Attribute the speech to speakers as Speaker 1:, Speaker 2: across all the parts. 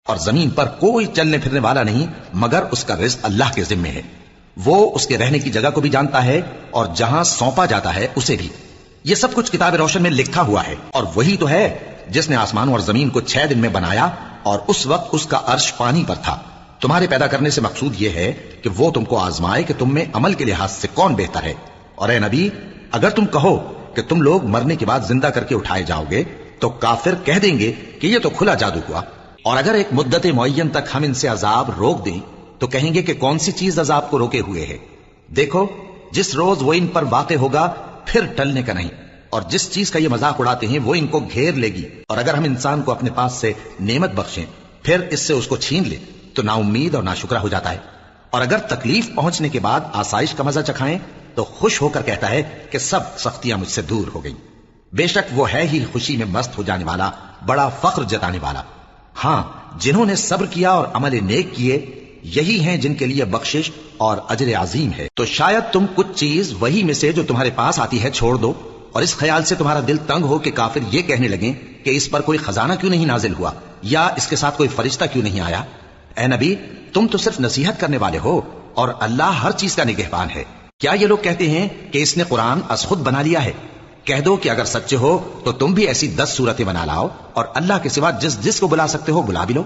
Speaker 1: اور زمین پر کوئی چلنے پھرنے والا نہیں مگر اس کا رزق اللہ کے ذمے ہے. وہ اس کے رہنے کی جگہ کو بھی جانتا ہے اور جہاں سونپا جاتا ہے اسے بھی. یہ سب کچھ کتاب روشن میں لکھا ہوا ہے. اور وہی تو ہے جس نے آسمان اور زمین کو 6 دن میں بنایا اور اس وقت اس کا عرش پانی پر تھا. تمہارے پیدا کرنے سے مقصود یہ ہے کہ وہ تم کو آزمائے کہ تم میں عمل کے لحاظ سے کون بہتر ہے. اور اے نبی اگر تم کہو کہ تم لوگ مرنے کے بعد زندہ کر کے اٹھائے جاؤ گے تو کافر کہہ دیں گے کہ یہ تو کھلا جادو ہوا. اور اگر ایک مدت معین تک ہم ان سے عذاب روک دیں تو کہیں گے کہ کون سی چیز عذاب کو روکے ہوئے ہے. دیکھو جس روز وہ ان پر واقع ہوگا پھر ٹلنے کا نہیں. اور جس چیز کا یہ مذاق اڑاتے ہیں وہ ان کو گھیر لے گی. اور اگر ہم انسان کو اپنے پاس سے نعمت بخشیں پھر اس سے اس کو چھین لے تو نا امید اور ناشکرا ہو جاتا ہے. اور اگر تکلیف پہنچنے کے بعد آسائش کا مزہ چکھائیں تو خوش ہو کر کہتا ہے کہ سب سختیاں مجھ سے دور ہو گئیں. بے شک وہ ہے ہی خوشی میں مست ہو جانے والا, بڑا فخر جتانے والا. ہاں جنہوں نے صبر کیا اور عمل نیک کیے یہی ہیں جن کے لیے بخشش اور اجر عظیم ہے. تو شاید تم کچھ چیز وہی میں سے جو تمہارے پاس آتی ہے چھوڑ دو اور اس خیال سے تمہارا دل تنگ ہو کہ کافر یہ کہنے لگیں کہ اس پر کوئی خزانہ کیوں نہیں نازل ہوا یا اس کے ساتھ کوئی فرشتہ کیوں نہیں آیا. اے نبی تم تو صرف نصیحت کرنے والے ہو اور اللہ ہر چیز کا نگہبان ہے. کیا یہ لوگ کہتے ہیں کہ اس نے قرآن از خود بنا لیا ہے؟ کہہ دو کہ اگر سچے ہو تو تم بھی ایسی 10 صورتیں بنا لاؤ اور اللہ کے سوا جس جس کو بلا سکتے ہو بلا بھی لو.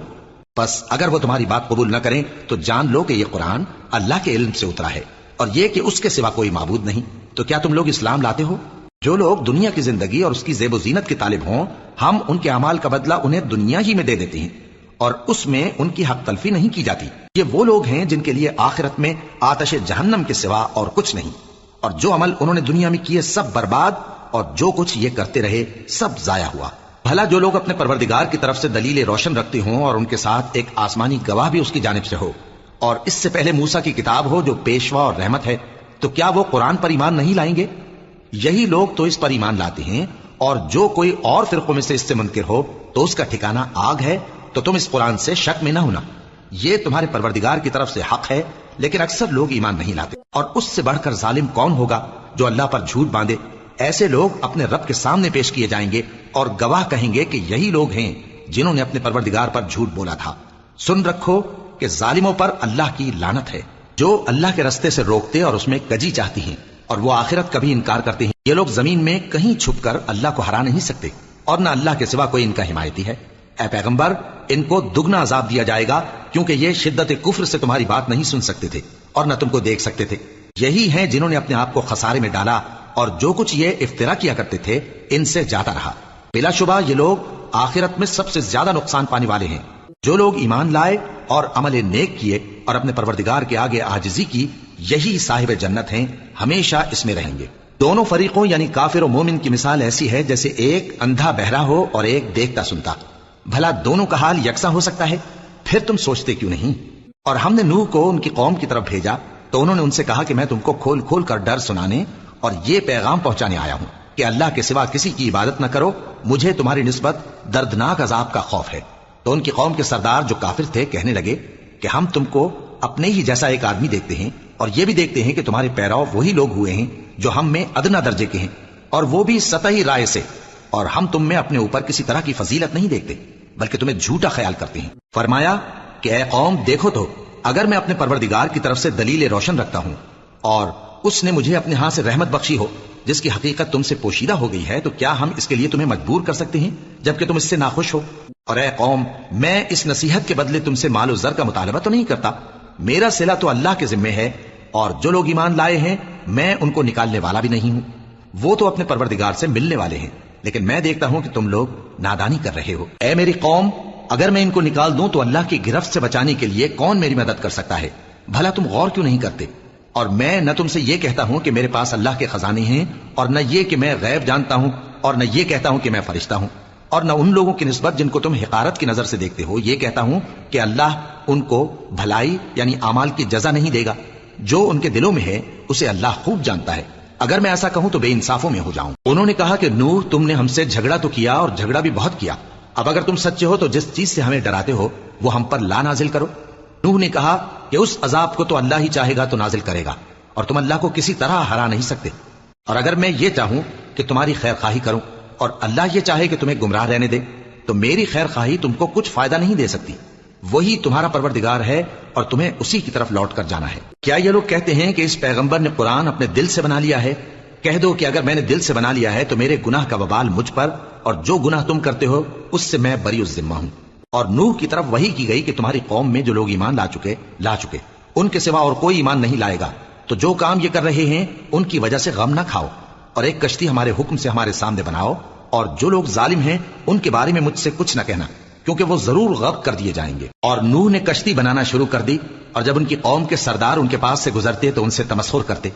Speaker 1: بس اگر وہ تمہاری بات قبول نہ کریں تو جان لو کہ یہ قرآن اللہ کے علم سے اترا ہے اور یہ کہ اس کے سوا کوئی معبود نہیں. تو کیا تم لوگ اسلام لاتے ہو؟ جو لوگ دنیا کی زندگی اور اس کی زیب و زینت کے طالب ہوں ہم ان کے اعمال کا بدلہ انہیں دنیا ہی میں دے دیتے ہیں اور اس میں ان کی حق تلفی نہیں کی جاتی. یہ وہ لوگ ہیں جن کے لیے آخرت میں آتش جہنم کے سوا اور کچھ نہیں. اور جو عمل انہوں نے دنیا میں کیے سب برباد اور جو کچھ یہ کرتے رہے سب ضائع ہوا. بھلا جو لوگ اپنے پروردگار کی طرف سے دلیل روشن رکھتے ہوں اور ان کے ساتھ ایک آسمانی گواہ بھی اس کی جانب سے ہو اور اس سے پہلے موسیٰ کی کتاب ہو جو پیشوا اور رحمت ہے, تو کیا وہ قرآن پر ایمان نہیں لائیں گے؟ یہی لوگ تو اس پر ایمان لاتے ہیں. اور جو کوئی اور فرقوں میں سے اس سے منکر ہو تو اس کا ٹھکانہ آگ ہے. تو تم اس قرآن سے شک میں نہ ہونا, یہ تمہارے پروردگار کی طرف سے حق ہے, لیکن اکثر لوگ ایمان نہیں لاتے. اور اس سے بڑھ کر ظالم کون ہوگا جو اللہ پر جھوٹ باندھے؟ ایسے لوگ اپنے رب کے سامنے پیش کیے جائیں گے اور گواہ کہیں گے کہ یہی لوگ ہیں جنہوں نے اپنے پروردگار پر جھوٹ بولا تھا. سن رکھو کہ ظالموں پر اللہ کی لعنت ہے, جو اللہ کے رستے سے روکتے اور اس میں کجی چاہتی ہیں اور وہ آخرت کا بھی انکار کرتے ہیں. یہ لوگ زمین میں کہیں چھپ کر اللہ کو ہرا نہیں سکتے اور نہ اللہ کے سوا کوئی ان کا حمایتی ہے. اے پیغمبر ان کو دگنا عذاب دیا جائے گا کیونکہ یہ شدت کفر سے تمہاری بات نہیں سن سکتے تھے اور نہ تم کو دیکھ سکتے تھے. یہی ہیں جنہوں نے اپنے آپ کو خسارے میں ڈالا اور جو کچھ یہ افترا کیا کرتے تھے ان سے جاتا رہا. بلا شبہ یہ لوگ آخرت میں سب سے زیادہ نقصان پانے والے ہیں. جو لوگ ایمان لائے اور عمل نیک کیے اور اپنے پروردگار کے آگے عاجزی کی یہی صاحب جنت ہیں, ہمیشہ اس میں رہیں گے. دونوں فریقوں یعنی کافر و مومن کی مثال ایسی ہے جیسے ایک اندھا بہرا ہو اور ایک دیکھتا سنتا. بھلا دونوں کا حال یکساں ہو سکتا ہے؟ پھر تم سوچتے کیوں نہیں؟ اور ہم نے نوح کو ان کی قوم کی طرف بھیجا تو انہوں نے ان سے کہا کہ میں تم کو کھول کھول کر ڈر سنانے اور یہ پیغام پہنچانے آیا ہوں کہ اللہ کے سوا کسی کی عبادت نہ کرو, مجھے تمہاری نسبت دردناک عذاب کا خوف ہے. تو ان کی قوم کے سردار جو کافر تھے کہنے لگے کہ ہم تم کو اپنے ہی جیسا ایک آدمی دیکھتے ہیں اور یہ بھی دیکھتے ہیں کہ تمہارے پیرو وہی لوگ ہوئے ہیں جو ہم میں ادنا درجے کے ہیں اور وہ بھی سطحی رائے سے, اور ہم تم میں اپنے اوپر کسی طرح کی فضیلت نہیں دیکھتے بلکہ تمہیں جھوٹا خیال کرتے ہیں. فرمایا کہ اے قوم دیکھو تو اگر میں اپنے پروردگار کی طرف سے دلیل روشن رکھتا ہوں اور اس نے مجھے اپنے ہاں سے رحمت بخشی ہو جس کی حقیقت تم سے پوشیدہ ہو گئی ہے, تو کیا ہم اس کے لیے تمہیں مجبور کر سکتے ہیں جبکہ تم اس سے ناخوش ہو؟ اور اے قوم میں اس نصیحت کے بدلے تم سے مال و زر کا مطالبہ تو نہیں کرتا, میرا صلہ تو اللہ کے ذمے ہے اور جو لوگ ایمان لائے ہیں میں ان کو نکالنے والا بھی نہیں ہوں. وہ تو اپنے پروردگار سے ملنے والے ہیں لیکن میں دیکھتا ہوں کہ تم لوگ نادانی کر رہے ہو. اے میری قوم اگر میں ان کو نکال دوں تو اللہ کی گرفت سے بچانے کے لیے کون میری مدد کر سکتا ہے؟ بھلا تم غور کیوں نہیں کرتے؟ اور میں نہ تم سے یہ کہتا ہوں کہ میرے پاس اللہ کے خزانے ہیں اور نہ یہ کہ میں غیب جانتا ہوں اور نہ یہ کہتا ہوں کہ میں فرشتہ ہوں اور نہ ان لوگوں کی نسبت جن کو تم حقارت کی نظر سے دیکھتے ہو یہ کہتا ہوں کہ اللہ ان کو بھلائی یعنی اعمال کی جزا نہیں دے گا. جو ان کے دلوں میں ہے اسے اللہ خوب جانتا ہے. اگر میں ایسا کہوں تو بے انصافوں میں ہو جاؤں. انہوں نے کہا کہ نوح تم نے ہم سے جھگڑا تو کیا اور جھگڑا بھی بہت کیا, اب اگر تم سچے ہو تو جس چیز سے ہمیں ڈراتے ہو وہ ہم پر لا نازل کرو. نوح نے کہا کہ اس عذاب کو تو اللہ ہی چاہے گا تو نازل کرے گا اور تم اللہ کو کسی طرح ہرا نہیں سکتے. اور اگر میں یہ چاہوں کہ تمہاری خیر خواہی کروں اور اللہ یہ چاہے کہ تمہیں گمراہ رہنے دے تو میری خیر خواہی تم کو کچھ فائدہ نہیں دے سکتی. وہی تمہارا پروردگار ہے اور تمہیں اسی کی طرف لوٹ کر جانا ہے۔ کیا یہ لوگ کہتے ہیں کہ اس پیغمبر نے قرآن اپنے دل سے بنا لیا ہے؟ کہہ دو کہ اگر میں نے دل سے بنا لیا ہے تو میرے گناہ کا وبال مجھ پر، اور جو گناہ تم کرتے ہو اس سے میں بری الذمہ ہوں۔ اور نوح کی طرف وحی کی گئی کہ تمہاری قوم میں جو لوگ ایمان لا چکے ان کے سوا اور کوئی ایمان نہیں لائے گا، تو جو کام یہ کر رہے ہیں ان کی وجہ سے غم نہ کھاؤ، اور ایک کشتی ہمارے حکم سے ہمارے سامنے بناؤ، اور جو لوگ ظالم ہیں ان کے بارے میں مجھ سے کچھ نہ کہنا، کیونکہ وہ ضرور غرق کر دیے جائیں گے۔ اور نوح نے کشتی بنانا شروع کر دی، اور جب ان کی قوم کے سردار ان کے پاس سے گزرتے تو ان سے تمسخر کرتے۔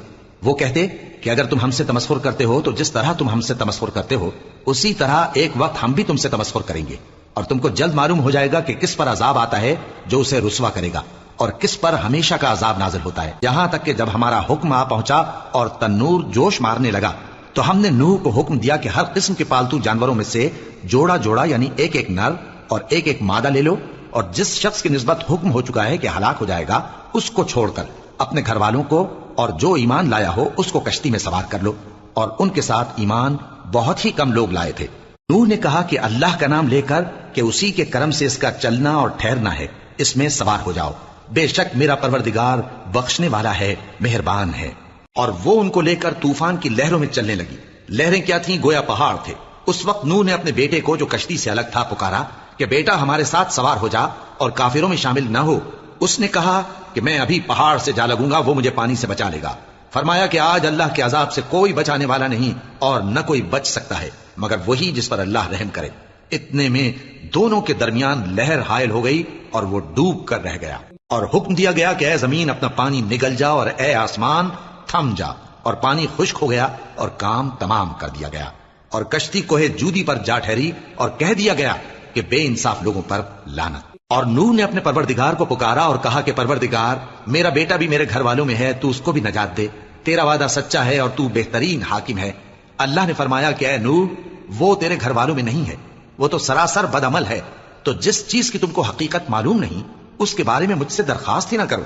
Speaker 1: وہ کہتے کہ اگر تم ہم سے تمسخر کرتے ہو تو جس طرح تم ہم سے تمسخر کرتے ہو اسی طرح ایک وقت ہم بھی تم سے تمسخر کریں گے، اور تم کو جلد معلوم ہو جائے گا کہ کس پر عذاب آتا ہے جو اسے رسوا کرے گا، اور کس پر ہمیشہ کا عذاب نازل ہوتا ہے۔ یہاں تک کہ جب ہمارا حکم آ پہنچا اور تنور جوش مارنے لگا تو ہم نے نوح کو حکم دیا کہ ہر قسم کے پالتو جانوروں میں سے جوڑا جوڑا یعنی ایک ایک نر اور ایک ایک مادہ لے لو، اور جس شخص کی نسبت حکم ہو چکا ہے کہ ہلاک ہو جائے گا اس کو چھوڑ کر اپنے گھر والوں کو اور جو ایمان لایا ہو اس کو کشتی میں سوار کر لو۔ اور ان کے ساتھ ایمان بہت ہی کم لوگ لائے تھے۔ نوح نے کہا کہ اللہ کا نام لے کر کہ اسی کے کرم سے اس کا چلنا اور ٹھہرنا ہے، اس میں سوار ہو جاؤ، بے شک میرا پروردگار بخشنے والا ہے، مہربان ہے۔ اور وہ ان کو لے کر طوفان کی لہروں میں چلنے لگی۔ لہریں کیا تھیں؟ گویا پہاڑ تھے۔ اس وقت نوح نے اپنے بیٹے کو جو کشتی سے الگ تھا پکارا کہ بیٹا ہمارے ساتھ سوار ہو جا اور کافروں میں شامل نہ ہو۔ اس نے کہا کہ میں ابھی پہاڑ سے جا لگوں گا، وہ مجھے پانی سے بچا لے گا۔ فرمایا کہ آج اللہ کے عذاب سے کوئی بچانے والا نہیں اور نہ کوئی بچ سکتا ہے مگر وہی جس پر اللہ رحم کرے۔ اتنے میں دونوں کے درمیان لہر حائل ہو گئی اور وہ ڈوب کر رہ گیا، اور حکم دیا گیا کہ اے زمین اپنا پانی نگل جا، اور اے آسمان تھم جا، اور پانی خشک ہو گیا اور کام تمام کر دیا گیا۔ اور کشتی کوہ جودی پر جا ٹھہری اور کہہ دیا گیا کہ بے انصاف لوگوں پر لعنت۔ اور نوح نے اپنے پروردگار کو پکارا اور کہا کہ پروردگار میرا بیٹا بھی میرے گھر والوں میں ہے، تو اس کو بھی نجات دے، تیرا وعدہ سچا ہے اور تو بہترین حاکم ہے۔ اللہ نے فرمایا کہ اے نوح وہ تیرے گھر والوں میں نہیں ہے، وہ تو سراسر بد عمل ہے، تو جس چیز کی تم کو حقیقت معلوم نہیں اس کے بارے میں مجھ سے درخواست ہی نہ کرو،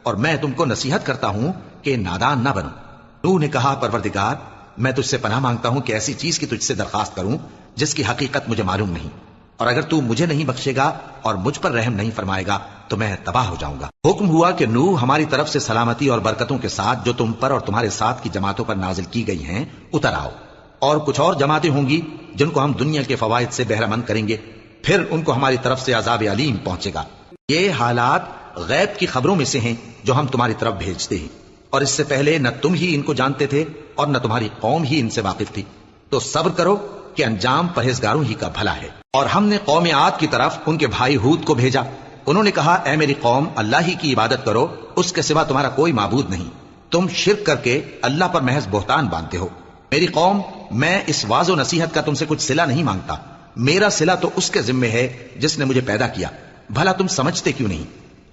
Speaker 1: اور میں تم کو نصیحت کرتا ہوں کہ نادان نہ بنو۔ نوح نے کہا پروردگار میں تجھ سے پناہ مانگتا ہوں کہ ایسی چیز کی تجھ سے درخواست کروں جس کی حقیقت مجھے معلوم نہیں، اور اگر تو مجھے نہیں بخشے گا اور مجھ پر رحم نہیں فرمائے گا تو میں تباہ ہو جاؤں گا۔ حکم ہوا کہ نوح ہماری طرف سے سلامتی اور برکتوں کے ساتھ جو تم پر اور تمہارے ساتھ کی جماعتوں پر نازل کی گئی ہیں اتر آؤ، اور کچھ اور جماعتیں ہوں گی جن کو ہم دنیا کے فوائد سے بہرہ مند کریں گے، پھر ان کو ہماری طرف سے عذاب علیم پہنچے گا۔ یہ حالات غیب کی خبروں میں سے ہیں جو ہم تمہاری طرف بھیجتے ہیں، اور اس سے پہلے نہ تم ہی ان کو جانتے تھے اور نہ تمہاری قوم ہی ان سے واقف تھی، تو صبر کرو کہ انجام پرہیزگاروں ہی کا بھلا ہے۔ اور ہم نے قوم عاد کی طرف ان کے بھائی ہود کو بھیجا، انہوں نے کہا اے میری قوم اللہ ہی کی عبادت کرو، اس کے سوا تمہارا کوئی معبود نہیں، تم شرک کر کے اللہ پر محض بہتان باندھتے ہو۔ میری قوم میں اس واعظ و نصیحت کا تم سے کچھ صلہ نہیں مانگتا، میرا صلہ تو اس کے ذمے ہے جس نے مجھے پیدا کیا، بھلا تم سمجھتے کیوں نہیں؟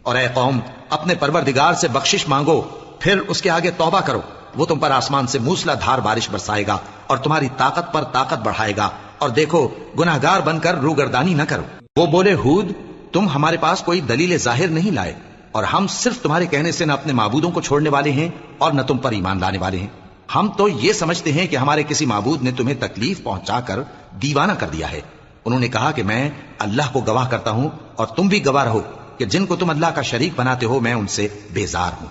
Speaker 1: اور اے قوم اپنے پروردگار سے بخشش مانگو، پھر اس کے آگے توبہ کرو، وہ تم پر آسمان سے موسلا دھار بارش برسائے گا اور تمہاری طاقت پر طاقت بڑھائے گا، اور دیکھو گناہگار بن کر روگردانی نہ کرو۔ وہ بولے ہود تم ہمارے پاس کوئی دلیل ظاہر نہیں لائے، اور ہم صرف تمہارے کہنے سے نہ اپنے معبودوں کو چھوڑنے والے ہیں اور نہ تم پر ایمان لانے والے ہیں، ہم تو یہ سمجھتے ہیں کہ ہمارے کسی معبود نے تمہیں تکلیف پہنچا کر دیوانہ کر دیا ہے۔ انہوں نے کہا کہ میں اللہ کو گواہ کرتا ہوں اور تم بھی گواہ رہو کہ جن کو تم اللہ کا شریک بناتے ہو میں ان سے بیزار ہوں،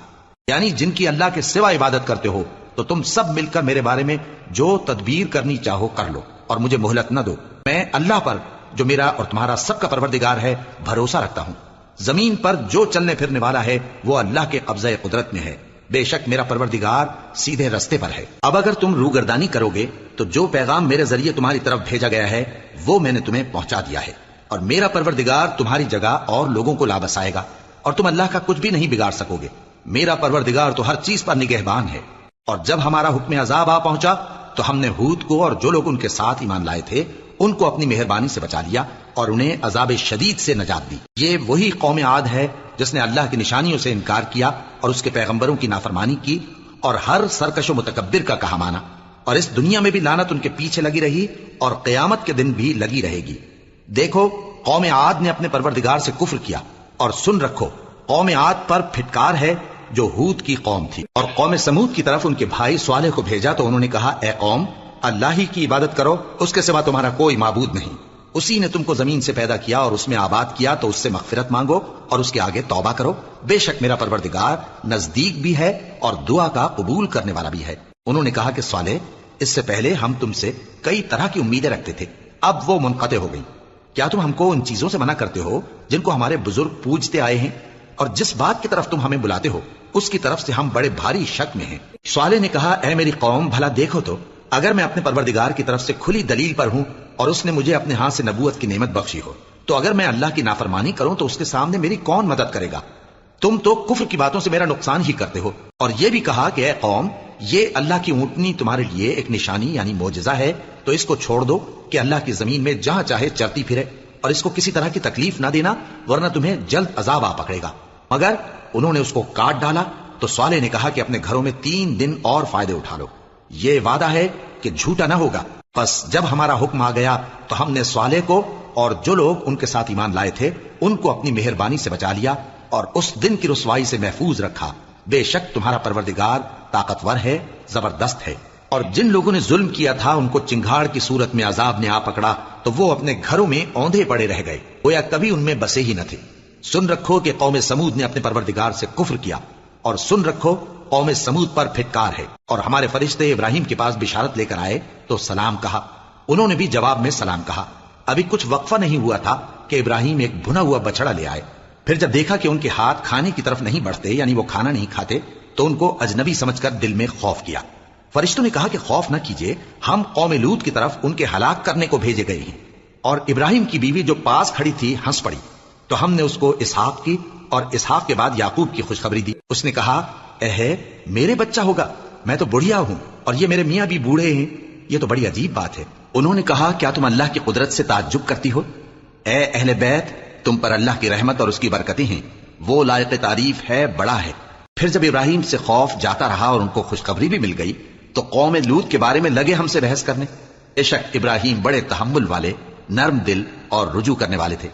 Speaker 1: یعنی جن کی اللہ کے سوا عبادت کرتے ہو، تو تم سب مل کر میرے بارے میں جو تدبیر کرنی چاہو کر لو اور مجھے مہلت نہ دو۔ میں اللہ پر جو میرا اور تمہارا سب کا پروردگار ہے بھروسہ رکھتا ہوں، زمین پر جو چلنے پھرنے والا ہے وہ اللہ کے قبضہ قدرت میں ہے، بے شک میرا پروردگار سیدھے رستے پر ہے۔ اب اگر تم روگردانی کرو گے تو جو پیغام میرے ذریعے تمہاری طرف بھیجا گیا ہے وہ میں نے تمہیں پہنچا دیا ہے، اور میرا پروردگار تمہاری جگہ اور لوگوں کو لا بسائے گا، اور تم اللہ کا کچھ بھی نہیں بگاڑ سکو گے، میرا پروردگار تو ہر چیز پر نگہبان ہے۔ اور جب ہمارا حکم عذاب آ پہنچا تو ہم نے ہود کو اور جو لوگ ان کے ساتھ ایمان لائے تھے ان کو اپنی مہربانی سے بچا لیا اور انہیں عذاب شدید سے نجات دی۔ یہ وہی قوم عاد ہے جس نے اللہ کی نشانیوں سے انکار کیا اور اس کے پیغمبروں کی نافرمانی کی اور ہر سرکش و متکبر کا کہا مانا، اور اس دنیا میں بھی لعنت ان کے پیچھے لگی رہی اور قیامت کے دن بھی لگی رہے گی۔ دیکھو قوم عاد نے اپنے پروردگار سے کفر کیا، اور سن رکھو قوم عاد پر پھٹکار ہے جو ہود کی قوم تھی۔ اور قوم سمود کی طرف ان کے بھائی صالح کو بھیجا تو انہوں نے کہا اے قوم اللہ ہی کی عبادت کرو، اس کے سوا تمہارا کوئی معبود نہیں، اسی نے تم کو زمین سے پیدا کیا اور اس میں آباد کیا، تو اس سے مغفرت مانگو اور اس کے آگے توبہ کرو، بے شک میرا پروردگار نزدیک بھی ہے اور دعا کا قبول کرنے والا بھی ہے۔ انہوں نے کہا کہ صالح، اس سے پہلے ہم تم سے کئی طرح کی امیدیں رکھتے تھے، اب وہ منقطع ہو گئی۔ کیا تم ہم کو ان چیزوں سے منع کرتے ہو جن کو ہمارے بزرگ پوجتے آئے ہیں؟ اور جس بات کی طرف تم ہمیں بلاتے ہو اس کی طرف سے ہم بڑے بھاری شک میں ہیں۔ صالح نے کہا، اے میری قوم، بھلا دیکھو تو، اگر میں اپنے پروردگار کی طرف سے کھلی دلیل پر ہوں اور اس نے مجھے اپنے ہاتھ سے نبوت کی نعمت بخشی ہو، تو اگر میں اللہ کی نافرمانی کروں تو اس کے سامنے میری کون مدد کرے گا؟ تم تو کفر کی باتوں سے میرا نقصان ہی کرتے ہو۔ اور یہ بھی کہا کہ اے قوم، یہ اللہ کی اونٹنی تمہارے لیے ایک نشانی یعنی معجزہ ہے، تو اس کو چھوڑ دو کہ اللہ کی زمین میں جہاں چاہے چرتی پھرے، اور اس کو کسی طرح کی تکلیف نہ دینا، ورنہ تمہیں جلد عذاب آ پکڑے گا۔ مگر انہوں نے اس کو کاٹ ڈالا تو صالح نے کہا کہ اپنے گھروں میں 3 دن اور فائدے اٹھا لو، یہ وعدہ ہے کہ جھوٹا نہ ہوگا۔ پس جب ہمارا حکم آ گیا تو ہم نے صالح کو اور جو لوگ ان کے ساتھ ایمان لائے تھے ان کو اپنی مہربانی سے بچا لیا اور اس دن کی رسوائی سے محفوظ رکھا۔ بے شک تمہارا پروردگار طاقتور ہے، زبردست ہے۔ اور جن لوگوں نے ظلم کیا تھا ان کو چنگھاڑ کی صورت میں عذاب نے آ پکڑا تو وہ اپنے گھروں میں اوندھے پڑے رہ گئے، گویا کبھی ان میں بسے ہی نہ تھے۔ سن رکھو کہ قوم سمود نے اپنے پروردگار سے کفر کیا، اور سن رکھو قوم سمود پر پھٹکار ہے۔ اور ہمارے فرشتے ابراہیم کے پاس بشارت لے کر آئے تو سلام کہا، انہوں نے بھی جواب میں سلام کہا۔ ابھی کچھ وقفہ نہیں ہوا تھا کہ ابراہیم ایک بھنا ہوا بچڑا لے آئے۔ پھر جب دیکھا کہ ان کے ہاتھ کھانے کی طرف نہیں بڑھتے، یعنی وہ کھانا نہیں کھاتے، تو ان کو اجنبی سمجھ کر دل میں خوف کیا۔ فرشتوں نے کہا کہ خوف نہ کیجیے، ہم قوم لوط کی طرف ان کے ہلاک کرنے کو بھیجے گئے ہیں۔ اور ابراہیم کی بیوی جو پاس کھڑی تھی ہنس پڑی، تو ہم نے اس کو اسحاق کی اور اسحاق کے بعد یعقوب کی خوشخبری دی۔ اس نے کہا، اے میرے بچہ ہوگا، میں تو بڑھیا ہوں اور یہ میرے میاں بھی بوڑھے ہیں، یہ تو بڑی عجیب بات ہے۔ انہوں نے کہا، کیا تم اللہ کی قدرت سے تعجب کرتی ہو؟ اے اہل بیت، تم پر اللہ کی رحمت اور اس کی برکتیں ہیں، وہ لائق تعریف ہے، بڑا ہے۔ پھر جب ابراہیم سے خوف جاتا رہا اور ان کو خوشخبری بھی مل گئی تو قوم لوط کے بارے میں لگے ہم سے بحث کرنے۔ بے شک ابراہیم بڑے تحمل والے، نرم دل اور رجوع کرنے والے تھے۔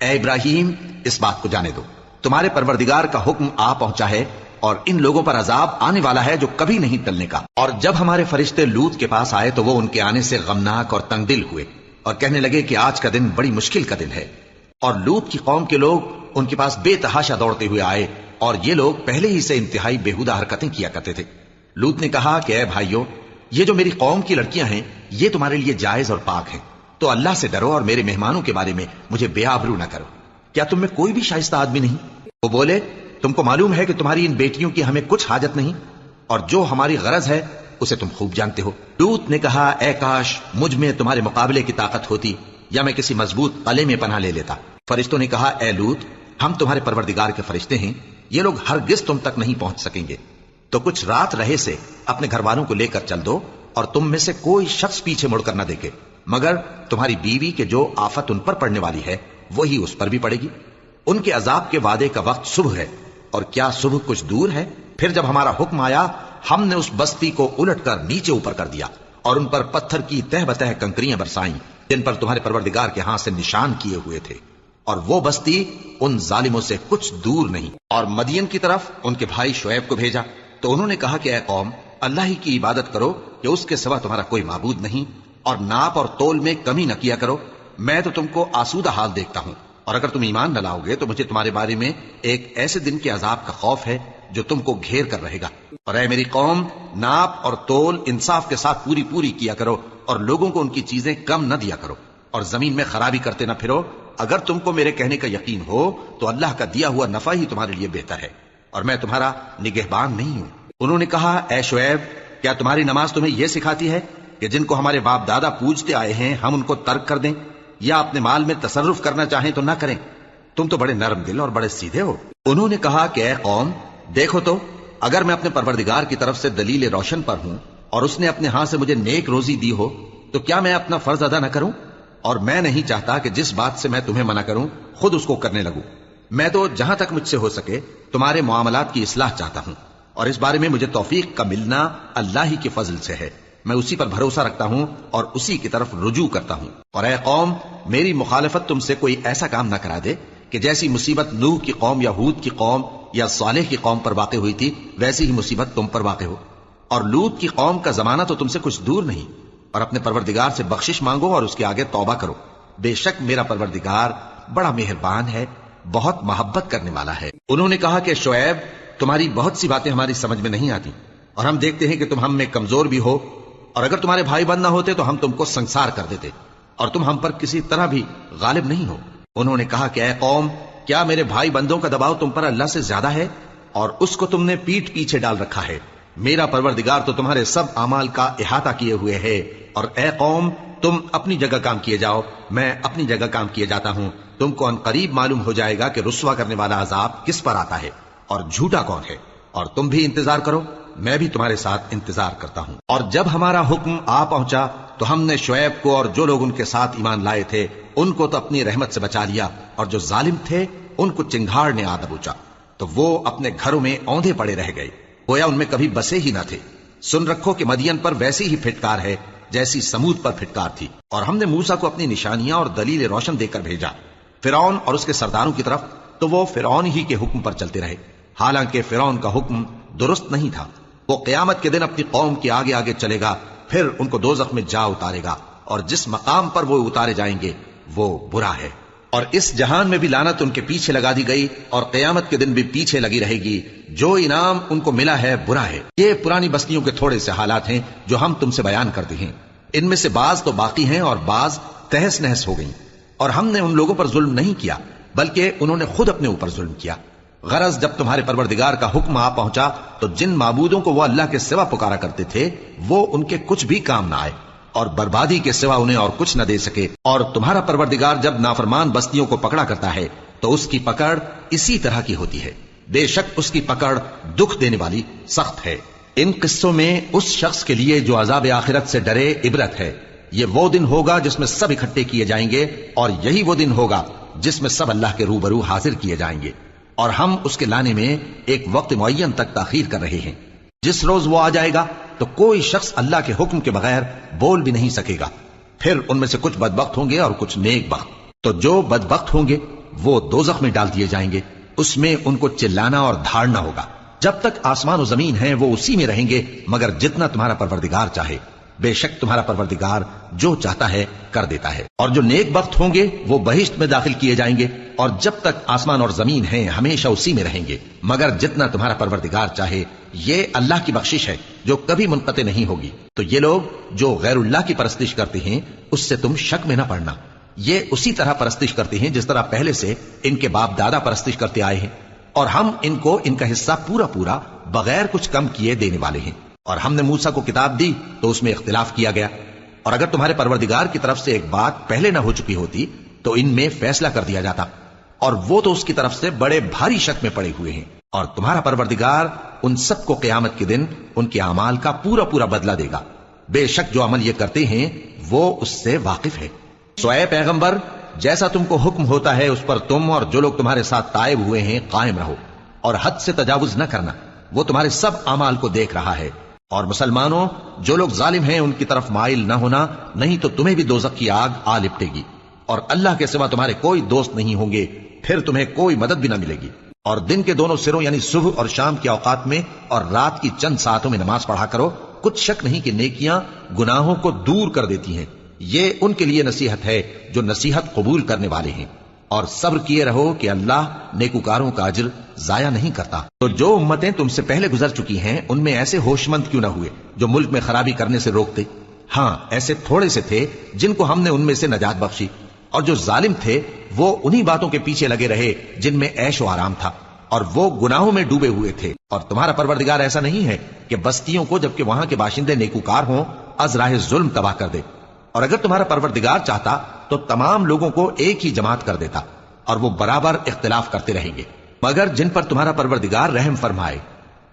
Speaker 1: اے ابراہیم، اس بات کو جانے دو، تمہارے پروردگار کا حکم آ پہنچا ہے اور ان لوگوں پر عذاب آنے والا ہے جو کبھی نہیں ٹلنے کا۔ اور جب ہمارے فرشتے لوط کے پاس آئے تو وہ ان کے آنے سے غمناک اور تنگ دل ہوئے اور کہنے لگے کہ آج کا دن بڑی مشکل کا دن ہے۔ اور لوط کی قوم کے لوگ ان کے پاس بے تحاشا دوڑتے ہوئے آئے، اور یہ لوگ پہلے ہی سے انتہائی بےہودہ حرکتیں کیا کرتے تھے۔ لوط نے کہا کہ اے بھائیو، یہ جو میری قوم کی لڑکیاں ہیں یہ تمہارے لیے جائز اور پاک ہیں، تو اللہ سے ڈرو اور میرے مہمانوں کے بارے میں مجھے بے آبرو نہ کرو۔ کیا تم میں کوئی بھی شائستہ آدمی نہیں؟ وہ بولے، تم کو معلوم ہے کہ تمہاری ان بیٹیوں کی ہمیں کچھ حاجت نہیں، اور جو ہماری غرض ہے اسے تم خوب جانتے ہو۔ لوط نے کہا، اے کاش مجھ میں تمہارے مقابلے کی طاقت ہوتی، یا میں کسی مضبوط قلعے میں پناہ لے لیتا۔ فرشتوں نے کہا، اے لوط، ہم تمہارے پروردگار کے فرشتے ہیں، یہ لوگ ہرگز تم تک نہیں پہنچ سکیں گے، تو کچھ رات رہے سے اپنے گھر والوں کو لے کر چل دو، اور تم میں سے کوئی شخص پیچھے مڑ کر نہ دیکھے، مگر تمہاری بیوی کے جو آفت ان پر پڑنے والی ہے وہی اس پر بھی پڑے گی۔ ان کے عذاب کے وعدے کا وقت صبح ہے، اور کیا صبح کچھ دور ہے؟ پھر جب ہمارا حکم آیا ہم نے اس بستی کو الٹ کر نیچے اوپر کر دیا اور ان پر پتھر کی تہ بتہ کنکریاں برسائیں جن پر تمہارے پروردگار کے ہاں سے نشان کیے ہوئے تھے، اور وہ بستی ان ظالموں سے کچھ دور نہیں۔ اور مدین کی طرف ان کے بھائی شعیب کو بھیجا تو انہوں نے کہا کہ اے قوم، اللہ ہی کی عبادت کرو کہ اس کے سوا تمہارا کوئی معبود نہیں، اور ناپ اور تول میں کمی نہ کیا کرو، میں تو تم کو آسودہ حال دیکھتا ہوں، اور اگر تم ایمان نہ لاؤ گے تو مجھے تمہارے بارے میں ایک ایسے دن کے عذاب کا خوف ہے جو تم کو گھیر کر رہے گا۔ اور اے میری قوم، ناپ اور تول انصاف کے ساتھ پوری پوری کیا کرو، اور لوگوں کو ان کی چیزیں کم نہ دیا کرو، اور زمین میں خرابی کرتے نہ پھرو۔ اگر تم کو میرے کہنے کا یقین ہو تو اللہ کا دیا ہوا نفع ہی تمہارے لیے بہتر ہے، اور میں تمہارا نگہبان نہیں ہوں۔ انہوں نے کہا، اے شعیب، کیا تمہاری نماز تمہیں یہ سکھاتی ہے کہ جن کو ہمارے باپ دادا پوجتے آئے ہیں ہم ان کو ترک کر دیں، یا اپنے مال میں تصرف کرنا چاہیں تو نہ کریں؟ تم تو بڑے نرم دل اور بڑے سیدھے ہو۔ انہوں نے کہا کہ اے قوم، دیکھو تو، اگر میں اپنے پروردگار کی طرف سے دلیل روشن پر ہوں اور اس نے اپنے ہاں سے مجھے نیک روزی دی ہو تو کیا میں اپنا فرض ادا نہ کروں؟ اور میں نہیں چاہتا کہ جس بات سے میں تمہیں منع کروں خود اس کو کرنے لگوں۔ میں تو جہاں تک مجھ سے ہو سکے تمہارے معاملات کی اصلاح چاہتا ہوں، اور اس بارے میں مجھے توفیق کا ملنا اللہ ہی کے فضل سے ہے۔ میں اسی پر بھروسہ رکھتا ہوں اور اسی کی طرف رجوع کرتا ہوں۔ اور اے قوم، میری مخالفت تم سے کوئی ایسا کام نہ کرا دے کہ جیسی مصیبت نوح کی قوم یا ہود کی قوم یا صالح کی قوم پر واقع ہوئی تھی ویسی ہی مصیبت تم پر واقع ہو۔ اور لوط کی قوم کا زمانہ تو تم سے کچھ دور نہیں، اور اپنے پروردگار سے بخشش مانگو اور اس کے آگے توبہ کرو، بے شک میرا پروردگار بڑا مہربان ہے، بہت محبت کرنے والا ہے۔ انہوں نے کہا کہ شعیب، تمہاری بہت سی باتیں ہماری سمجھ میں نہیں آتی، اور ہم دیکھتے ہیں کہ تم ہم میں کمزور بھی ہو، اور اگر تمہارے بھائی بند نہ ہوتے تو ہم تم کو سنسار کر دیتے، اور تم ہم پر کسی طرح بھی غالب نہیں ہو۔ انہوں نے کہا کہ اے قوم، کیا میرے بھائی بندوں کا دباؤ تم پر اللہ سے زیادہ ہے، اور اس کو تم نے پیٹ پیچھے ڈال رکھا ہے؟ میرا پروردگار تو تمہارے سب اعمال کا احاطہ کیے ہوئے ہے۔ اور اے قوم، تم اپنی جگہ کام کیے جاؤ، میں اپنی جگہ کام کیے جاتا ہوں۔ تم کو ان قریب معلوم ہو جائے گا کہ رسوا کرنے والا عذاب کس پر آتا ہے اور جھوٹا کون ہے، اور تم بھی انتظار کرو، میں بھی تمہارے ساتھ انتظار کرتا ہوں۔ اور جب ہمارا حکم آ پہنچا تو ہم نے شعیب کو اور جو لوگ ان کے ساتھ ایمان لائے تھے ان کو تو اپنی رحمت سے بچا لیا، اور جو ظالم تھے ان کو چنگھاڑ نے آ دبوچا، تو وہ اپنے گھروں میں اوندھے پڑے رہ گئے، گویا ان میں کبھی بسے ہی نہ تھے۔ سن رکھو کہ مدین پر ویسی ہی پھٹکار ہے جیسی سمود پر پھٹکار تھی، اور ہم نے موسیٰ کو اپنی نشانیاں اور دلیل روشن دے کر بھیجا فرعون اور اس کے سرداروں کی طرف، تو وہ فرعون ہی کے حکم پر چلتے رہے، حالانکہ فرعون کا حکم درست نہیں تھا۔ وہ قیامت کے دن اپنی قوم کے آگے آگے چلے گا، پھر ان کو دوزخ میں جا اتارے گا، اور جس مقام پر وہ اتارے جائیں گے وہ برا ہے۔ اور اس جہان میں بھی لعنت ان کے پیچھے لگا دی گئی، اور قیامت کے دن بھی پیچھے لگی رہے گی۔ جو انعام ان کو ملا ہے برا ہے۔ یہ پرانی بستیوں کے تھوڑے سے حالات ہیں جو ہم تم سے بیان کرتے ہیں، ان میں سے بعض تو باقی ہیں اور بعض تہس نہس ہو گئیں، اور ہم نے ان لوگوں پر ظلم نہیں کیا بلکہ انہوں نے خود اپنے اوپر ظلم کیا۔ غرض جب تمہارے پروردگار کا حکم آ پہنچا تو جن معبودوں کو وہ اللہ کے سوا پکارا کرتے تھے وہ ان کے کچھ بھی کام نہ آئے، اور بربادی کے سوا انہیں اور کچھ نہ دے سکے۔ اور تمہارا پروردگار جب نافرمان بستیوں کو پکڑا کرتا ہے تو اس کی پکڑ اسی طرح کی ہوتی ہے، بے شک اس کی پکڑ دکھ دینے والی سخت ہے۔ ان قصوں میں اس شخص کے لیے جو عذاب آخرت سے ڈرے عبرت ہے۔ یہ وہ دن ہوگا جس میں سب اکٹھے کیے جائیں گے، اور یہی وہ دن ہوگا جس میں سب اللہ کے روبرو حاضر کیے جائیں گے، اور ہم اس کے لانے میں ایک وقت معین تک تاخیر کر رہے ہیں۔ جس روز وہ آ جائے گا تو کوئی شخص اللہ کے حکم کے بغیر بول بھی نہیں سکے گا۔ پھر ان میں سے کچھ بدبخت ہوں گے اور کچھ نیک بخت، تو جو بدبخت ہوں گے وہ دوزخ میں ڈال دیے جائیں گے، اس میں ان کو چلانا اور دھاڑنا ہوگا۔ جب تک آسمان و زمین ہیں وہ اسی میں رہیں گے مگر جتنا تمہارا پروردگار چاہے، بے شک تمہارا پروردگار جو چاہتا ہے کر دیتا ہے۔ اور جو نیک بخت ہوں گے وہ بہشت میں داخل کیے جائیں گے، اور جب تک آسمان اور زمین ہیں ہمیشہ اسی میں رہیں گے مگر جتنا تمہارا پروردگار چاہے۔ یہ اللہ کی بخشش ہے جو کبھی منقطع نہیں ہوگی۔ تو یہ لوگ جو غیر اللہ کی پرستش کرتے ہیں اس سے تم شک میں نہ پڑنا، یہ اسی طرح پرستش کرتے ہیں جس طرح پہلے سے ان کے باپ دادا پرستش کرتے آئے ہیں، اور ہم ان کو ان کا حصہ پورا پورا بغیر کچھ کم کیے دینے والے ہیں۔ اور ہم نے موسیٰ کو کتاب دی تو اس میں اختلاف کیا گیا، اور اگر تمہارے پروردگار کی طرف سے ایک بات پہلے نہ ہو چکی ہوتی تو ان میں فیصلہ کر دیا جاتا، اور وہ تو اس کی طرف سے بڑے بھاری شک میں پڑے ہوئے ہیں۔ اور تمہارا پروردگار ان سب کو قیامت کے دن ان کے اعمال کا پورا پورا بدلہ دے گا، بے شک جو عمل یہ کرتے ہیں وہ اس سے واقف ہے۔ سو اے پیغمبر، جیسا تم کو حکم ہوتا ہے اس پر تم اور جو لوگ تمہارے ساتھ تائب ہوئے ہیں قائم رہو، اور حد سے تجاوز نہ کرنا، وہ تمہارے سب اعمال کو دیکھ رہا ہے۔ اور مسلمانوں، جو لوگ ظالم ہیں ان کی طرف مائل نہ ہونا، نہیں تو تمہیں بھی دوزخ کی آگ آ لپٹے گی، اور اللہ کے سوا تمہارے کوئی دوست نہیں ہوں گے، پھر تمہیں کوئی مدد بھی نہ ملے گی۔ اور دن کے دونوں سروں یعنی صبح اور شام کے اوقات میں اور رات کی چند ساعتوں میں نماز پڑھا کرو، کچھ شک نہیں کہ نیکیاں گناہوں کو دور کر دیتی ہیں۔ یہ ان کے لیے نصیحت ہے جو نصیحت قبول کرنے والے ہیں، اور صبر کیے رہو کہ اللہ نیکوکاروں کا اجر ضائع نہیں کرتا۔ تو جو امتیں تم سے پہلے گزر چکی ہیں ان میں ایسے ہوش مند کیوں نہ ہوئے جو ملک میں خرابی کرنے سے روکتے؟ ہاں، ایسے تھوڑے سے تھے جن کو ہم نے ان میں سے نجات بخشی، اور جو ظالم تھے وہ انہی باتوں کے پیچھے لگے رہے جن میں عیش و آرام تھا، اور وہ گناہوں میں ڈوبے ہوئے تھے۔ اور تمہارا پروردگار ایسا نہیں ہے کہ بستیوں کو جبکہ وہاں کے باشندے نیکوکار ہوں از راہ ظلم تباہ کر دے، اور اگر تمہارا پروردگار چاہتا تو تمام لوگوں کو ایک ہی جماعت کر دیتا، اور وہ برابر اختلاف کرتے رہیں گے، مگر جن پر تمہارا پروردگار رحم فرمائے،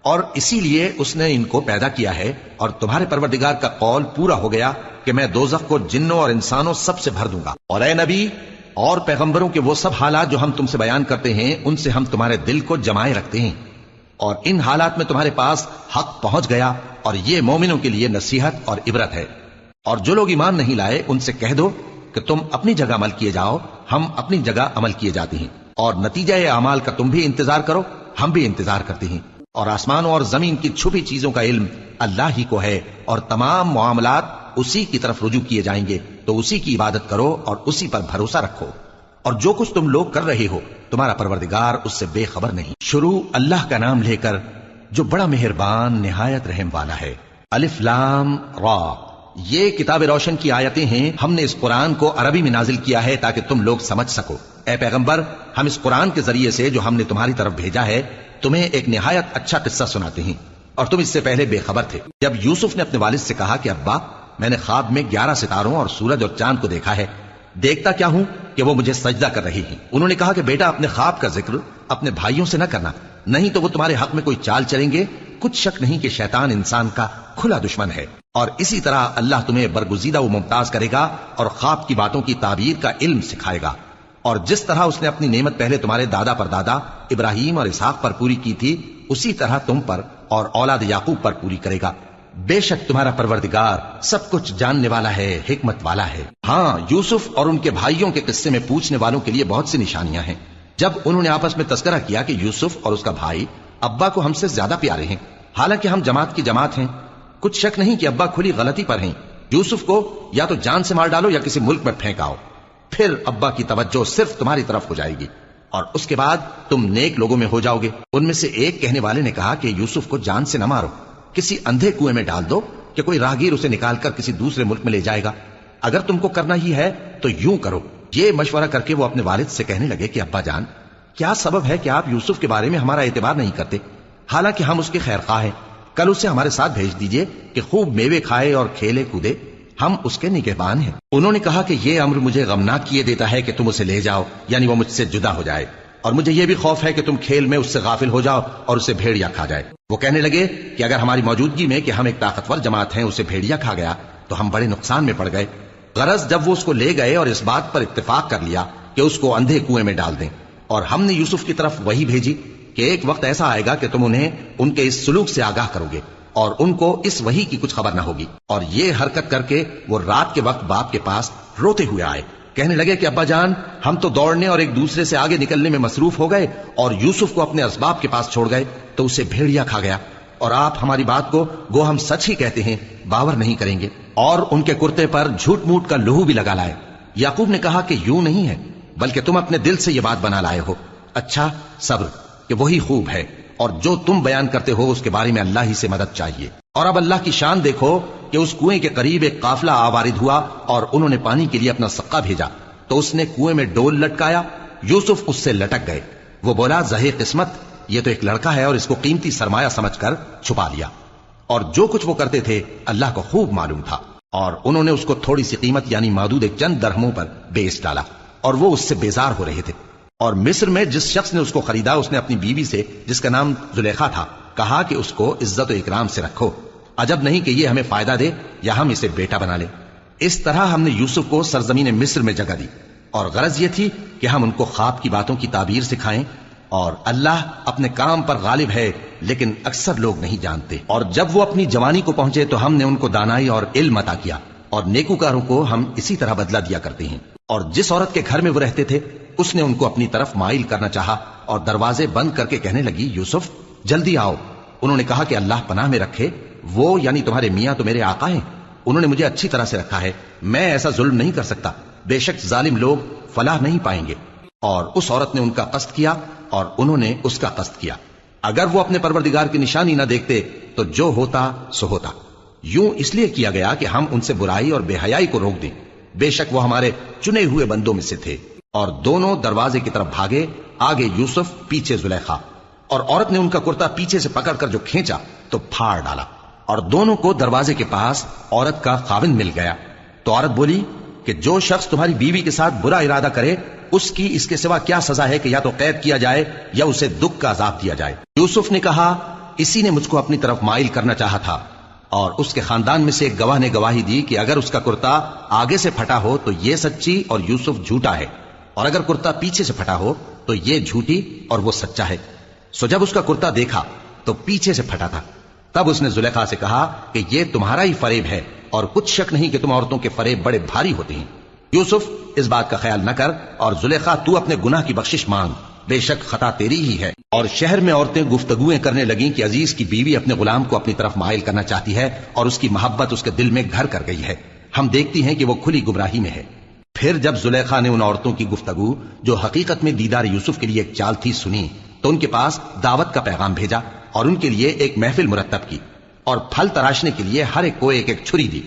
Speaker 1: اور اسی لیے اس نے ان کو پیدا کیا ہے۔ اور تمہارے پروردگار کا قول پورا ہو گیا کہ میں دوزخ کو جنوں اور انسانوں سب سے بھر دوں گا۔ اور اے نبی اور پیغمبروں کے وہ سب حالات جو ہم تم سے بیان کرتے ہیں ان سے ہم تمہارے دل کو جمائے رکھتے ہیں، اور ان حالات میں تمہارے پاس حق پہنچ گیا، اور یہ مومنوں کے لیے نصیحت اور عبرت ہے۔ اور جو لوگ ایمان نہیں لائے ان سے کہہ دو کہ تم اپنی جگہ عمل کیے جاؤ، ہم اپنی جگہ عمل کیے جاتے ہیں، اور نتیجہ اعمال کا تم بھی انتظار کرو، ہم بھی انتظار کرتے ہیں۔ اور آسمانوں اور زمین کی چھپی چیزوں کا علم اللہ ہی کو ہے، اور تمام معاملات اسی کی طرف رجوع کیے جائیں گے۔ تو اسی کی عبادت کرو اور اسی پر بھروسہ رکھو، اور جو کچھ تم لوگ کر رہے ہو تمہارا پروردگار اس سے بے خبر نہیں۔ شروع اللہ کا نام لے کر جو بڑا مہربان نہایت رحم والا ہے۔ الف لام را، یہ کتاب روشن کی آیتیں ہیں۔ ہم نے اس قرآن کو عربی میں نازل کیا ہے تاکہ تم لوگ سمجھ سکو۔ اے پیغمبر، ہم اس قرآن کے ذریعے سے جو ہم نے تمہاری طرف بھیجا ہے تمہیں ایک نہایت اچھا قصہ سناتے ہیں، اور تم اس سے پہلے بے خبر تھے۔ جب یوسف نے اپنے والد سے کہا کہ ابا، میں نے خواب میں 11 ستاروں اور سورج اور چاند کو دیکھا ہے، دیکھتا کیا ہوں کہ وہ مجھے سجدہ کر رہی ہیں۔ انہوں نے کہا کہ بیٹا، اپنے خواب کا ذکر اپنے بھائیوں سے نہ کرنا، نہیں تو وہ تمہارے حق میں کوئی چال چلیں گے۔ کچھ شک نہیں کہ شیطان انسان کا کھلا دشمن ہے، اور اسی طرح اللہ تمہیں برگزیدہ و ممتاز کرے گا اور خواب کی باتوں کی تعبیر کا علم سکھائے گا، اور جس طرح اس نے اپنی نعمت پہلے تمہارے دادا پر دادا ابراہیم اور اسحاق پر پوری کی تھی، اسی طرح تم پر اور اولاد یعقوب پر پوری کرے گا۔ بے شک تمہارا پروردگار سب کچھ جاننے والا ہے، حکمت والا ہے۔ ہاں، یوسف اور ان کے بھائیوں کے قصے میں پوچھنے والوں کے لیے بہت سی نشانیاں ہیں۔ جب انہوں نے آپس میں تذکرہ کیا کہ یوسف اور اس کا بھائی ابا کو ہم سے زیادہ پیارے ہیں، حالانکہ ہم جماعت کی جماعت ہیں، کچھ شک نہیں کہ ابا کھلی غلطی پر ہیں۔ یوسف کو یا تو جان سے مار ڈالو یا کسی ملک میں پھینکاؤ، پھر ابا کی توجہ صرف تمہاری طرف ہو جائے گی، اور اس کے بعد تم نیک لوگوں میں ہو جاؤ گے۔ ان میں سے ایک کہنے والے نے کہا کہ یوسف کو جان سے نہ مارو، کسی اندھے کنویں میں ڈال دو کہ کوئی راہگیر اسے نکال کر کسی دوسرے ملک میں لے جائے گا۔ اگر تم کو کرنا ہی ہے تو یوں کرو۔ یہ مشورہ کر کے وہ اپنے والد سے کہنے لگے کہ ابا جان، کیا سبب ہے کہ آپ یوسف کے بارے میں ہمارا اعتبار نہیں کرتے؟ حالانکہ ہم اس کے خیر خواہ ہیں، کل اسے ہمارے ساتھ بھیج دیجئے کہ خوب میوے کھائے اور کھیلے کودے، ہم اس کے نگہبان ہیں۔ انہوں نے کہا کہ یہ امر مجھے غمناک کیے دیتا ہے کہ تم اسے لے جاؤ، یعنی وہ مجھ سے جدا ہو جائے، اور مجھے یہ بھی خوف ہے کہ تم کھیل میں اس سے غافل ہو جاؤ اور اسے بھیڑیا کھا جائے۔ وہ کہنے لگے کہ اگر ہماری موجودگی میں کہ ہم ایک طاقتور جماعت ہیں اسے بھیڑیا کھا گیا تو ہم بڑے نقصان میں پڑ گئے۔ غرض جب وہ اس کو لے گئے اور اس بات پر اتفاق کر لیا کہ اس کو اندھے کنویں میں ڈال دیں، اور ہم نے یوسف کی طرف وہی بھیجی کہ ایک وقت ایسا آئے گا کہ تم انہیں ان کے اس سلوک سے آگاہ کرو گے اور ان کو اس وحی کی کچھ خبر نہ ہوگی۔ اور یہ حرکت کر کے وہ رات کے وقت باپ کے پاس روتے ہوئے آئے، کہنے لگے کہ ابا جان، ہم تو دوڑنے اور ایک دوسرے سے آگے نکلنے میں مصروف ہو گئے اور یوسف کو اپنے اسباب کے پاس چھوڑ گئے تو اسے بھیڑیا کھا گیا، اور آپ ہماری بات کو گو ہم سچ ہی کہتے ہیں باور نہیں کریں گے۔ اور ان کے کرتے پر جھوٹ موٹ کا لہو بھی لگا لائے۔ یعقوب نے کہا کہ یوں نہیں ہے، بلکہ تم اپنے دل سے یہ بات بنا لائے ہو۔ اچھا، صبر، کہ وہی خوب ہے، اور جو تم بیان کرتے ہو اس کے بارے میں اللہ ہی سے مدد چاہیے۔ اور اب اللہ کی شان دیکھو کہ اس کنویں کے قریب ایک قافلہ آوارد ہوا اور انہوں نے پانی کے لیے اپنا سقا بھیجا، تو اس نے کنویں میں ڈول لٹکایا، یوسف اس سے لٹک گئے۔ وہ بولا، زہے قسمت، یہ تو ایک لڑکا ہے، اور اس کو قیمتی سرمایہ سمجھ کر چھپا لیا۔ اور جو کچھ وہ کرتے تھے اللہ کو خوب معلوم تھا، اور انہوں نے اس کو تھوڑی سی قیمت یعنی معدود ایک چند درہموں پر بیچ ڈالا، اور وہ اس سے بیزار ہو رہے تھے۔ اور مصر میں جس شخص نے اس کو خریدا اس نے اپنی بیوی سے، جس کا نام زلیخا تھا، کہا کہ اس کو عزت و اکرام سے رکھو، عجب نہیں کہ یہ ہمیں فائدہ دے یا ہم اسے بیٹا بنا لیں۔ اس طرح ہم نے یوسف کو سرزمین مصر میں جگہ دی، اور غرض یہ تھی کہ ہم ان کو خواب کی باتوں کی تعبیر سکھائیں، اور اللہ اپنے کام پر غالب ہے لیکن اکثر لوگ نہیں جانتے۔ اور جب وہ اپنی جوانی کو پہنچے تو ہم نے ان کو دانائی اور علم عطا کیا، اور نیکوکاروں کو ہم اسی طرح بدلہ دیا کرتے ہیں۔ اور جس عورت کے گھر میں وہ رہتے تھے اس نے ان کو اپنی طرف مائل کرنا چاہا اور دروازے بند کر کے کہنے لگی، یوسف جلدی آؤ۔ انہوں نے کہا کہ اللہ پناہ میں رکھے، وہ یعنی تمہارے میاں تو میرے آقا ہیں، انہوں نے مجھے اچھی طرح سے رکھا ہے، میں ایسا ظلم نہیں کر سکتا، بے شک ظالم لوگ فلاح نہیں پائیں گے۔ اور اس عورت نے ان کا قصد کیا اور انہوں نے اس کا قصد کیا۔ اگر وہ اپنے پروردگار کی نشانی نہ دیکھتے تو جو ہوتا سو ہوتا۔ یوں اس لیے کیا گیا کہ ہم ان سے برائی اور بے حیائی کو روک دیں، بے شک وہ ہمارے چنے ہوئے بندوں میں سے تھے۔ اور دونوں دروازے کی طرف بھاگے، آگے یوسف پیچھے زلیخا، اور عورت نے ان کا کرتا پیچھے سے پکڑ کر جو کھینچا تو پھاڑ ڈالا، اور دونوں کو دروازے کے پاس عورت کا خاوند مل گیا۔ تو عورت بولی کہ جو شخص تمہاری بیوی کے ساتھ برا ارادہ کرے اس کی اس کے سوا کیا سزا ہے کہ یا تو قید کیا جائے یا اسے دکھ کا عذاب دیا جائے۔ یوسف نے کہا، اسی نے مجھ کو اپنی طرف مائل کرنا چاہا تھا، اور اس کے خاندان میں سے ایک گواہ نے گواہی دی کہ اگر اس کا کرتا آگے سے پھٹا ہو تو یہ سچی اور یوسف جھوٹا ہے، اور اگر کرتا پیچھے سے پھٹا ہو تو یہ جھوٹی اور وہ سچا ہے۔ سو جب اس کا کرتا دیکھا تو پیچھے سے پھٹا تھا، تب اس نے زلیخا سے کہا کہ یہ تمہارا ہی فریب ہے، اور کچھ شک نہیں کہ تم عورتوں کے فریب بڑے بھاری ہوتے ہیں۔ یوسف اس بات کا خیال نہ کر، اور زلیخا تو اپنے گناہ کی بخشش مانگ، بے شک خطا تیری ہی ہے۔ اور شہر میں عورتیں گفتگویں کرنے لگیں کہ عزیز کی بیوی اپنے غلام کو اپنی طرف مائل کرنا چاہتی ہے اور اس کی محبت اس کے دل میں گھر کر گئی ہے۔ ہم دیکھتی ہیں کہ وہ کھلی گمراہی میں ہے۔ پھر جب زلیخا نے ان عورتوں کی گفتگو جو حقیقت میں دیدار یوسف کے لیے ایک چال تھی سنی تو ان کے پاس دعوت کا پیغام بھیجا اور ان کے لیے ایک محفل مرتب کی اور پھل تراشنے کے لیے ہر ایک کو ایک ایک چھری دی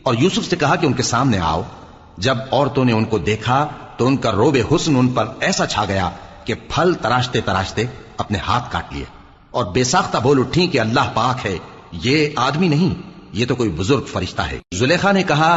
Speaker 1: اور یوسف سے کہا کہ ان کے سامنے آؤ۔ جب عورتوں نے ان کو دیکھا تو ان کا روب حسن ان پر ایسا چھا گیا کہ پھل تراشتے تراشتے اپنے ہاتھ کاٹ لیے اور بے ساختہ بول اٹھی کہ اللہ پاک ہے، یہ آدمی نہیں، یہ تو کوئی بزرگ فرشتہ ہے۔ زلیخا نے کہا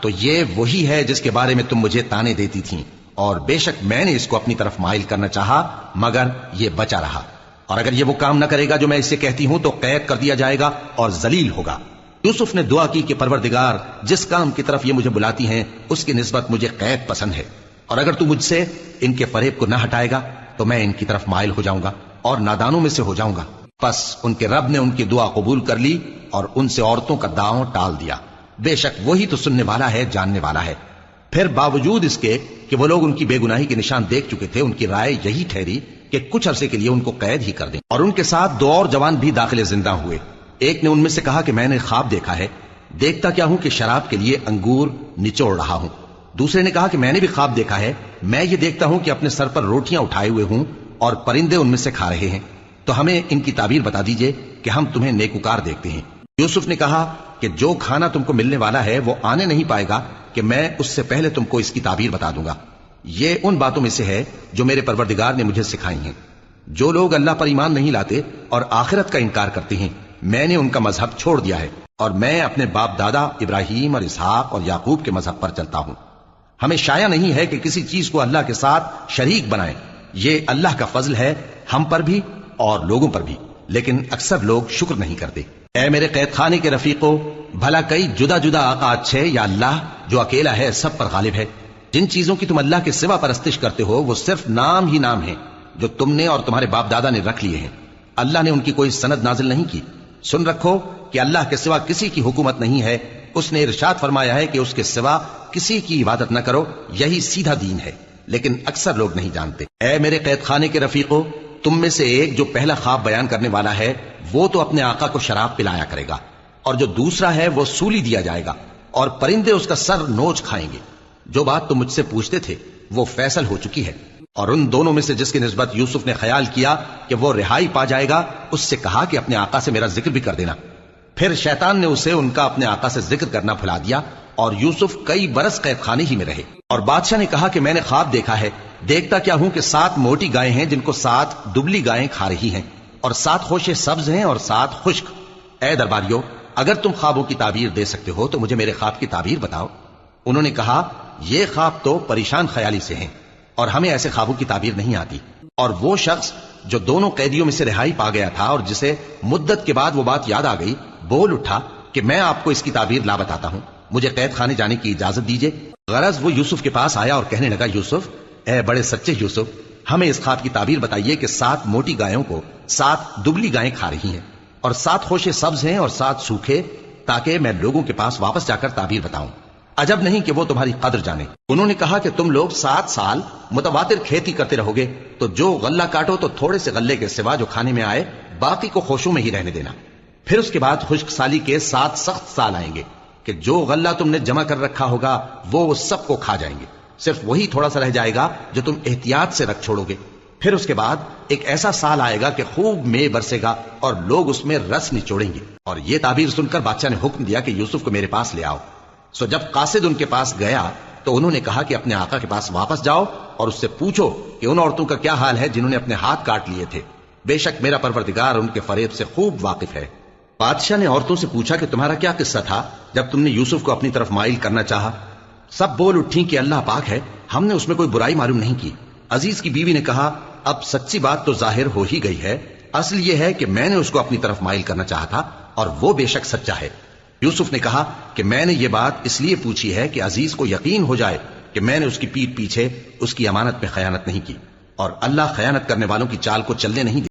Speaker 1: تو یہ وہی ہے جس کے بارے میں تم مجھے تانے دیتی تھیں، اور بے شک میں نے اس کو اپنی طرف مائل کرنا چاہا مگر یہ بچا رہا، اور اگر یہ وہ کام نہ کرے گا جو میں اسے کہتی ہوں تو قید کر دیا جائے گا اور ذلیل ہوگا۔ یوسف نے دعا کی کہ پروردگار جس کام کی طرف یہ مجھے بلاتی ہیں اس کی نسبت مجھے قید پسند ہے، اور اگر تو مجھ سے ان کے فریب کو نہ ہٹائے گا تو میں ان کی طرف مائل ہو جاؤں گا اور نادانوں میں سے ہو جاؤں گا۔ پس ان کے رب نے ان کی دعا قبول کر لی اور ان سے عورتوں کا داؤں ٹال دیا، بے شک وہی تو سننے والا ہے، جاننے والا ہے۔ پھر باوجود اس کے کہ وہ لوگ ان کی بے گناہی کے نشان دیکھ چکے تھے، ان کی رائے یہی ٹھہری کہ کچھ عرصے کے لیے ان کو قید ہی کر دیں، اور ان کے ساتھ دو اور جوان بھی داخل زندہ ہوئے۔ ایک نے ان میں سے کہا کہ میں نے خواب دیکھا ہے، دیکھتا کیا ہوں کہ شراب کے لیے انگور نچوڑ رہا ہوں۔ دوسرے نے کہا کہ میں نے بھی خواب دیکھا ہے، میں یہ دیکھتا ہوں کہ اپنے سر پر روٹیاں اٹھائے ہوئے ہوں اور پرندے ان میں سے کھا رہے ہیں، تو ہمیں ان کی تعبیر بتا دیجئے کہ ہم تمہیں نیکوکار دیکھتے ہیں۔ یوسف نے کہا کہ جو کھانا تم کو ملنے والا ہے وہ آنے نہیں پائے گا کہ میں اس سے پہلے تم کو اس کی تعبیر بتا دوں گا۔ یہ ان باتوں میں سے ہے جو میرے پروردگار نے مجھے سکھائی ہیں۔ جو لوگ اللہ پر ایمان نہیں لاتے اور آخرت کا انکار کرتے ہیں میں نے ان کا مذہب چھوڑ دیا ہے، اور میں اپنے باپ دادا ابراہیم اور اسحاق اور یعقوب کے مذہب پر چلتا ہوں۔ ہمیں شایع نہیں ہے کہ کسی چیز کو اللہ کے ساتھ شریک بنائیں، یہ اللہ کا فضل ہے ہم پر بھی اور لوگوں پر بھی، لیکن اکثر لوگ شکر نہیں کرتے۔ اے میرے قید خانے کے رفیقو، بھلا کئی جدا جدا آقا اچھے یا اللہ جو اکیلا ہے سب پر غالب ہے؟ جن چیزوں کی تم اللہ کے سوا پرستش کرتے ہو وہ صرف نام ہی نام ہیں جو تم نے اور تمہارے باپ دادا نے رکھ لیے ہیں، اللہ نے ان کی کوئی سند نازل نہیں کی۔ سن رکھو کہ اللہ کے سوا کسی کی حکومت نہیں ہے، اس نے ارشاد فرمایا ہے کہ اس کے سوا کسی کی عبادت نہ کرو، یہی سیدھا دین ہے، لیکن اکثر لوگ نہیں جانتے۔ اے میرے قید خانے کے رفیقو، تم میں سے ایک جو پہلا خواب بیان کرنے والا ہے وہ تو اپنے آقا کو شراب پلایا کرے گا، اور جو دوسرا ہے وہ سولی دیا جائے گا اور پرندے اس کا سر نوچ کھائیں گے۔ جو بات تم مجھ سے پوچھتے تھے وہ فیصل ہو چکی ہے، اور ان دونوں میں سے جس کی نسبت یوسف نے خیال کیا کہ وہ رہائی پا جائے گا اس سے کہا کہ اپنے آقا سے میرا ذکر بھی کر دینا۔ پھر شیطان نے اسے ان کا اپنے آقا سے ذکر کرنا بھلا دیا اور یوسف کئی برس قید خانے ہی میں رہے۔ اور بادشاہ نے کہا کہ میں نے خواب دیکھا ہے، دیکھتا کیا ہوں کہ 7 موٹی گائیں ہیں جن کو 7 دبلی گائیں کھا رہی ہیں، اور 7 خوشے سبز ہیں اور 7 خشک۔ اے درباریو، اگر تم خوابوں کی تعبیر دے سکتے ہو تو مجھے میرے خواب کی تعبیر بتاؤ۔ انہوں نے کہا یہ خواب تو پریشان خیالی سے ہیں اور ہمیں ایسے خوابوں کی تعبیر نہیں آتی۔ اور وہ شخص جو دونوں قیدیوں میں سے رہائی پا گیا تھا اور جسے مدت کے بعد وہ بات یاد آ گئی بول اٹھا کہ میں آپ کو اس کی تعبیر لا بتاتا ہوں، مجھے قید خانے جانے کی اجازت دیجیے۔ غرض وہ یوسف کے پاس آیا اور کہنے لگا یوسف، اے بڑے سچے یوسف، ہمیں اس خواب کی تعبیر بتائیے کہ 7 موٹی گایوں کو 7 دبلی گائیں کھا رہی ہیں اور 7 خوشے سبز ہیں اور 7 سوکھے، تاکہ میں لوگوں کے پاس واپس جا کر تعبیر بتاؤں۔ عجب نہیں کہ وہ تمہاری قدر جانے۔ انہوں نے کہا کہ تم لوگ 7 سال متواتر کھیتی کرتے رہو گے تو جو غلہ کاٹو تو تھوڑے سے غلے کے سوا جو کھانے میں آئے باقی کو خوشوں میں ہی رہنے دینا۔ پھر اس کے بعد خشک سالی کے 7 سخت سال آئیں گے کہ جو غلہ تم نے جمع کر رکھا ہوگا وہ سب کو کھا جائیں گے، صرف وہی تھوڑا سا رہ جائے گا جو تم احتیاط سے رکھ چھوڑو گے۔ پھر اس کے بعد ایک ایسا سال آئے گا کہ خوب مے برسے گا اور لوگ اس میں رس نچوڑیں گے۔ اور یہ تعبیر سن کر بادشاہ نے حکم دیا کہ یوسف کو میرے پاس لے آؤ۔ سو جب قاصد ان کے پاس گیا تو انہوں نے کہا کہ اپنے آقا کے پاس واپس جاؤ اور اس سے پوچھو کہ ان عورتوں کا کیا حال ہے جنہوں نے اپنے ہاتھ کاٹ لیے تھے، بے شک میرا پروردگار ان کے فریب سے خوب واقف ہے۔ بادشاہ نے عورتوں سے پوچھا کہ تمہارا کیا قصہ تھا جب تم نے یوسف کو اپنی طرف مائل کرنا چاہا؟ سب بول اٹھیں کہ اللہ پاک ہے، ہم نے اس میں کوئی برائی معلوم نہیں کی۔ عزیز کی بیوی نے کہا اب سچی بات تو ظاہر ہو ہی گئی ہے، اصل یہ ہے کہ میں نے اس کو اپنی طرف مائل کرنا چاہا تھا اور وہ بے شک سچا ہے۔ یوسف نے کہا کہ میں نے یہ بات اس لیے پوچھی ہے کہ عزیز کو یقین ہو جائے کہ میں نے اس کی پیٹھ پیچھے اس کی امانت میں خیانت نہیں کی، اور اللہ خیانت کرنے والوں کی چال کو چلنے نہیں